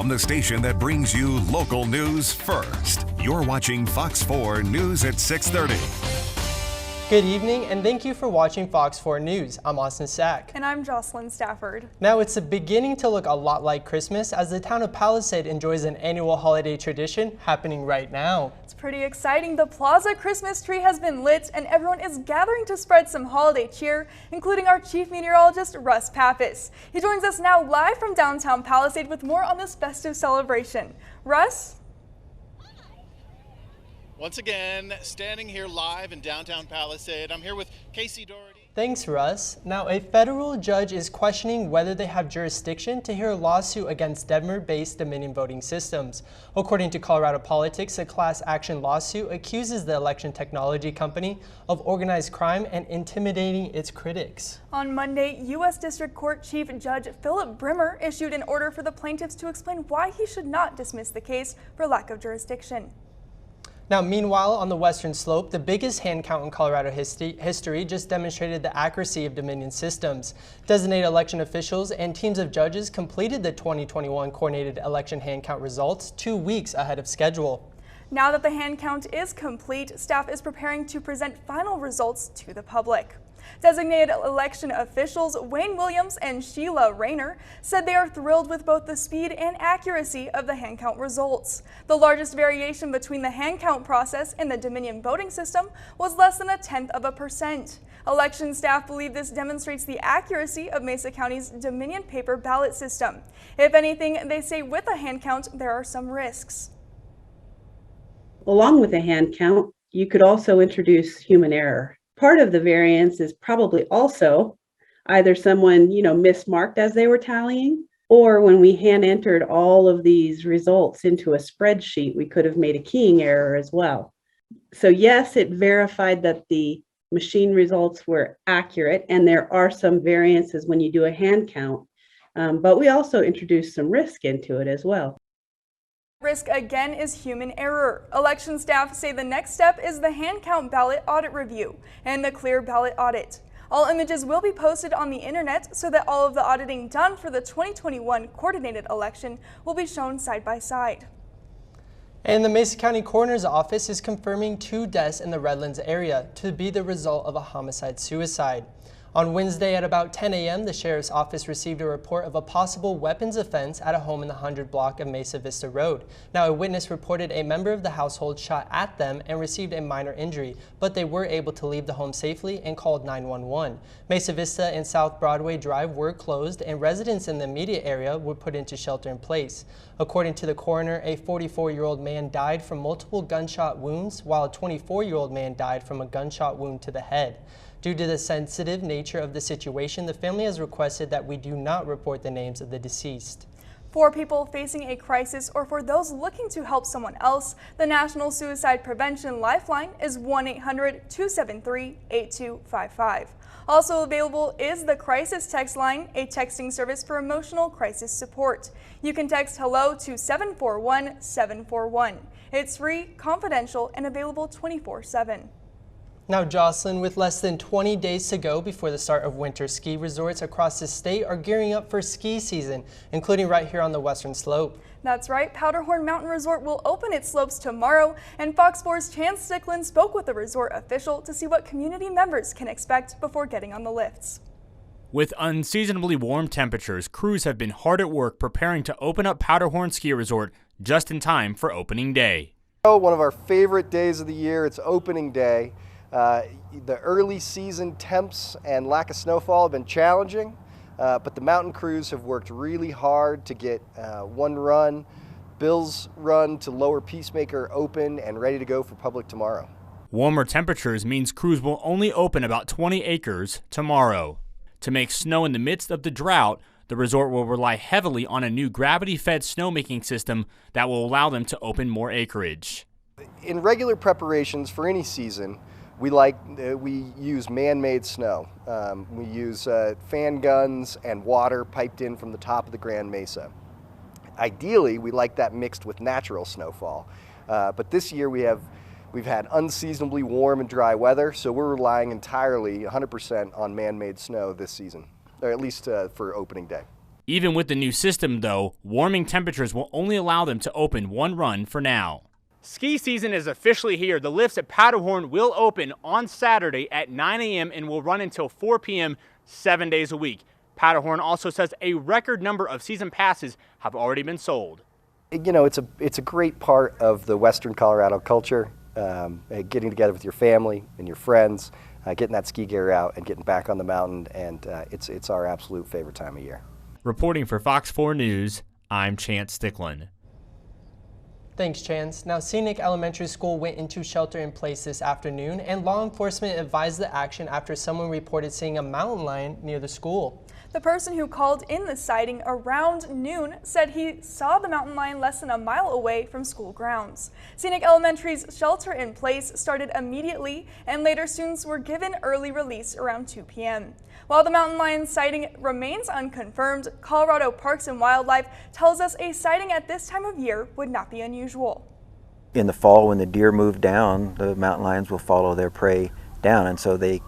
from the station that brings you local news first. You're watching Fox 4 News at 6:30. Good evening, and thank you for watching Fox 4 News. I'm Austin Sack. And I'm Jocelyn Stafford. Now it's beginning to look a lot like Christmas as the town of Palisade enjoys an annual holiday tradition happening right now. It's pretty exciting. The Plaza Christmas tree has been lit and everyone is gathering to spread some holiday cheer, including our chief meteorologist, Russ Pappas. He joins us now live from downtown Palisade with more on this festive celebration. Russ? Once again, standing here live in downtown Palisade, I'm here with Casey Doherty. Thanks, Russ. Now, a federal judge is questioning whether they have jurisdiction to hear a lawsuit against Denver-based Dominion voting systems. According to Colorado Politics, a class action lawsuit accuses the election technology company of organized crime and intimidating its critics. On Monday, U.S. District Court Chief Judge Philip Brimmer issued an order for the plaintiffs to explain why he should not dismiss the case for lack of jurisdiction. Now, meanwhile, on the western slope, the biggest hand count in Colorado history just demonstrated the accuracy of Dominion systems. Designated election officials and teams of judges completed the 2021 coordinated election hand count results 2 weeks ahead of schedule. Now that the hand count is complete, staff is preparing to present final results to the public. Designated election officials Wayne Williams and Sheila Rayner said they are thrilled with both the speed and accuracy of the hand count results. The largest variation between the hand count process and the Dominion voting system was less than 0.1%. Election staff believe this demonstrates the accuracy of Mesa County's Dominion paper ballot system. If anything, they say with a hand count, there are some risks. Along with a hand count, you could also introduce human error. Part of the variance is probably also either someone, mismarked as they were tallying, or when we hand entered all of these results into a spreadsheet, we could have made a keying error as well. So yes, it verified that the machine results were accurate, and there are some variances when you do a hand count, but we also introduced some risk into it as well. Risk again is human error. Election staff say the next step is the hand count ballot audit review and the clear ballot audit. All images will be posted on the internet so that all of the auditing done for the 2021 coordinated election will be shown side by side. And the Mesa County Coroner's Office is confirming 2 deaths in the Redlands area to be the result of a homicide-suicide. On Wednesday at about 10 a.m., the Sheriff's Office received a report of a possible weapons offense at a home in the 100 block of Mesa Vista Road. Now, a witness reported a member of the household shot at them and received a minor injury, but they were able to leave the home safely and called 911. Mesa Vista and South Broadway Drive were closed, and residents in the immediate area were put into shelter in place. According to the coroner, a 44-year-old man died from multiple gunshot wounds, while a 24-year-old man died from a gunshot wound to the head. Due to the sensitive nature of the situation, the family has requested that we do not report the names of the deceased. For people facing a crisis or for those looking to help someone else, the National Suicide Prevention Lifeline is 1-800-273-8255. Also available is the Crisis Text Line, a texting service for emotional crisis support. You can text HELLO to 741-741. It's free, confidential, and available 24/7. Now, Jocelyn, with less than 20 days to go before the start of winter, ski resorts across the state are gearing up for ski season, including right here on the western slope. That's right, Powderhorn Mountain Resort will open its slopes tomorrow, and Fox 4's Chance Stickland spoke with the resort official to see what community members can expect before getting on the lifts. With unseasonably warm temperatures, crews have been hard at work preparing to open up Powderhorn Ski Resort just in time for opening day. One of our favorite days of the year, it's opening day. The early season temps and lack of snowfall have been challenging, but the mountain crews have worked really hard to get one run, Bill's Run to Lower Peacemaker open and ready to go for public tomorrow. Warmer temperatures means crews will only open about 20 acres tomorrow. To make snow in the midst of the drought, the resort will rely heavily on a new gravity-fed snowmaking system that will allow them to open more acreage. In regular preparations for any season, we use man-made snow. We use fan guns and water piped in from the top of the Grand Mesa. Ideally, we like that mixed with natural snowfall. But this year we've had unseasonably warm and dry weather, so we're relying entirely 100% on man-made snow this season, or at least for opening day. Even with the new system, though, warming temperatures will only allow them to open one run for now. Ski season is officially here. The lifts at Powderhorn will open on Saturday at 9 a.m. and will run until 4 p.m. 7 days a week. Powderhorn also says a record number of season passes have already been sold. You know, it's a great part of the Western Colorado culture, getting together with your family and your friends, getting that ski gear out and getting back on the mountain, and it's our absolute favorite time of year. Reporting for Fox 4 News, I'm Chance Sticklin. Thanks, Chance. Now, Scenic Elementary School went into shelter in place this afternoon, and law enforcement advised the action after someone reported seeing a mountain lion near the school. The person who called in the sighting around noon said he saw the mountain lion less than a mile away from school grounds. Scenic Elementary's shelter in place started immediately, and later students were given early release around 2 p.m. While the mountain lion sighting remains unconfirmed, Colorado Parks and Wildlife tells us a sighting at this time of year would not be unusual. In the fall, when the deer move down, the mountain lions will follow their prey down, and so they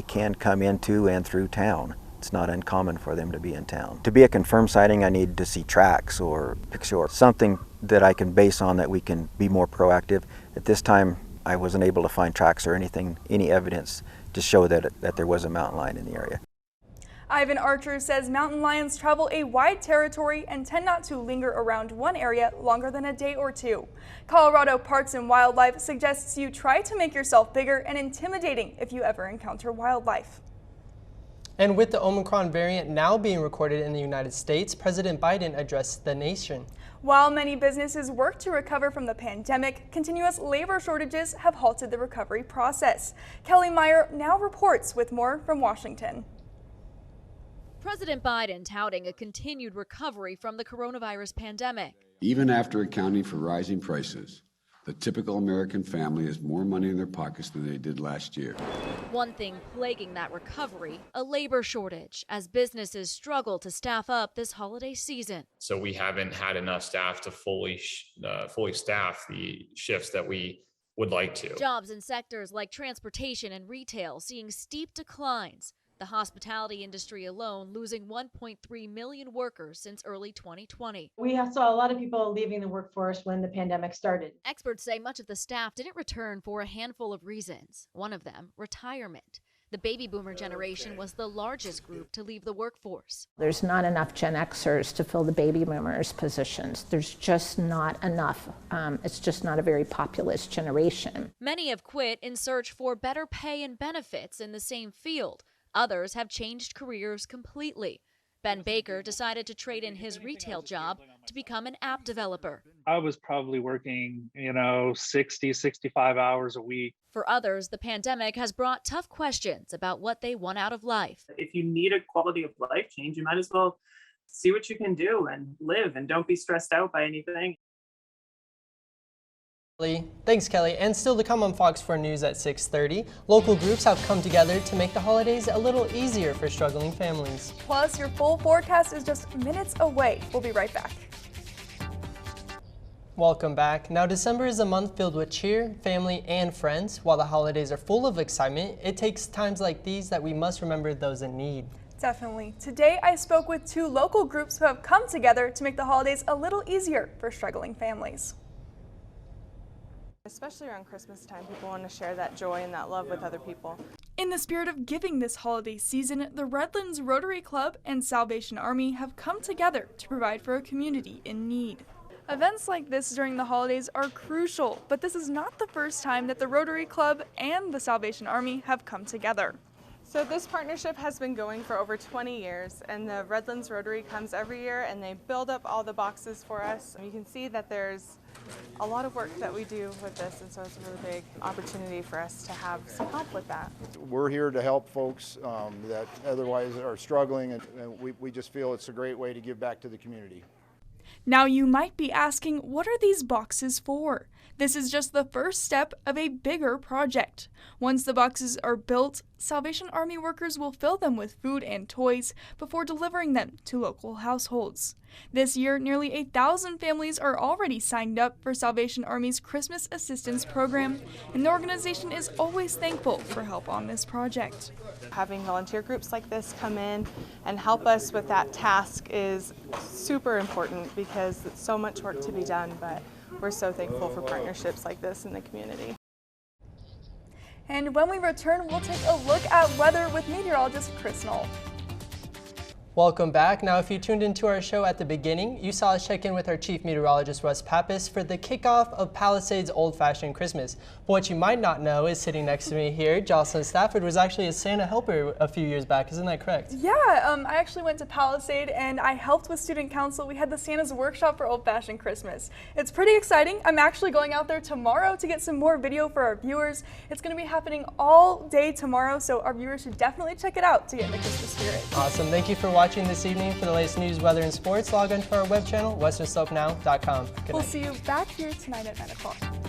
can come into and through town. It's not uncommon for them to be in town. To be a confirmed sighting, I need to see tracks or picture or something that I can base on that we can be more proactive. At this time, I wasn't able to find tracks or anything, any evidence to show that there was a mountain lion in the area. Ivan Archer says mountain lions travel a wide territory and tend not to linger around one area longer than a day or two. Colorado Parks and Wildlife suggests you try to make yourself bigger and intimidating if you ever encounter wildlife. And with the Omicron variant now being recorded in the United States, President Biden addressed the nation. While many businesses work to recover from the pandemic, continuous labor shortages have halted the recovery process. Kelly Meyer now reports with more from Washington. President Biden touting a continued recovery from the coronavirus pandemic. Even after accounting for rising prices, the typical American family has more money in their pockets than they did last year. One thing plaguing that recovery, a labor shortage, as businesses struggle to staff up this holiday season. So we haven't had enough staff to fully staff the shifts that we would like to. Jobs in sectors like transportation and retail seeing steep declines. The hospitality industry alone losing 1.3 million workers since early 2020. We saw a lot of people leaving the workforce when the pandemic started. Experts say much of the staff didn't return for a handful of reasons. One of them, retirement. The baby boomer generation was the largest group to leave the workforce. There's not enough Gen Xers to fill the baby boomers positions. There's just not enough. It's just not a very populous generation. Many have quit in search for better pay and benefits in the same field. Others have changed careers completely. Ben Baker decided to trade in his retail job to become an app developer. I was probably working, 60, 65 hours a week. For others, the pandemic has brought tough questions about what they want out of life. If you need a quality of life change, you might as well see what you can do and live and don't be stressed out by anything. Thanks, Kelly. And still to come on Fox 4 News at 6:30, local groups have come together to make the holidays a little easier for struggling families. Plus, your full forecast is just minutes away. We'll be right back. Welcome back. Now, December is a month filled with cheer, family, and friends. While the holidays are full of excitement, it takes times like these that we must remember those in need. Definitely. Today, I spoke with two local groups who have come together to make the holidays a little easier for struggling families. Especially around Christmas time, people want to share that joy and that love with other people. In the spirit of giving this holiday season, the Redlands Rotary Club and Salvation Army have come together to provide for a community in need. Events like this during the holidays are crucial, but this is not the first time that the Rotary Club and the Salvation Army have come together. So this partnership has been going for over 20 years, and the Redlands Rotary comes every year and they build up all the boxes for us. You can see that there's a lot of work that we do with this, and so it's a really big opportunity for us to have some help with that. We're here to help folks that otherwise are struggling, and we just feel it's a great way to give back to the community. Now you might be asking, what are these boxes for? This is just the first step of a bigger project. Once the boxes are built, Salvation Army workers will fill them with food and toys before delivering them to local households. This year, nearly 1,000 families are already signed up for Salvation Army's Christmas Assistance Program, and the organization is always thankful for help on this project. Having volunteer groups like this come in and help us with that task is super important because it's so much work to be done, but we're so thankful for partnerships like this in the community. And when we return, we'll take a look at weather with meteorologist Chris Knoll. Welcome back. Now, if you tuned into our show at the beginning, you saw us check in with our chief meteorologist, Russ Pappas, for the kickoff of Palisades Old-Fashioned Christmas. But what you might not know is sitting next to me here, Jocelyn Stafford was actually a Santa helper a few years back. Isn't that correct? Yeah, I actually went to Palisade and I helped with student council. We had the Santa's workshop for Old-Fashioned Christmas. It's pretty exciting. I'm actually going out there tomorrow to get some more video for our viewers. It's going to be happening all day tomorrow, so our viewers should definitely check it out to get in the Christmas spirit. Awesome. Thank you for watching this evening. For the latest news, weather, and sports, log on to our web channel, westernslopenow.com. We'll see you back here tonight at 9 o'clock.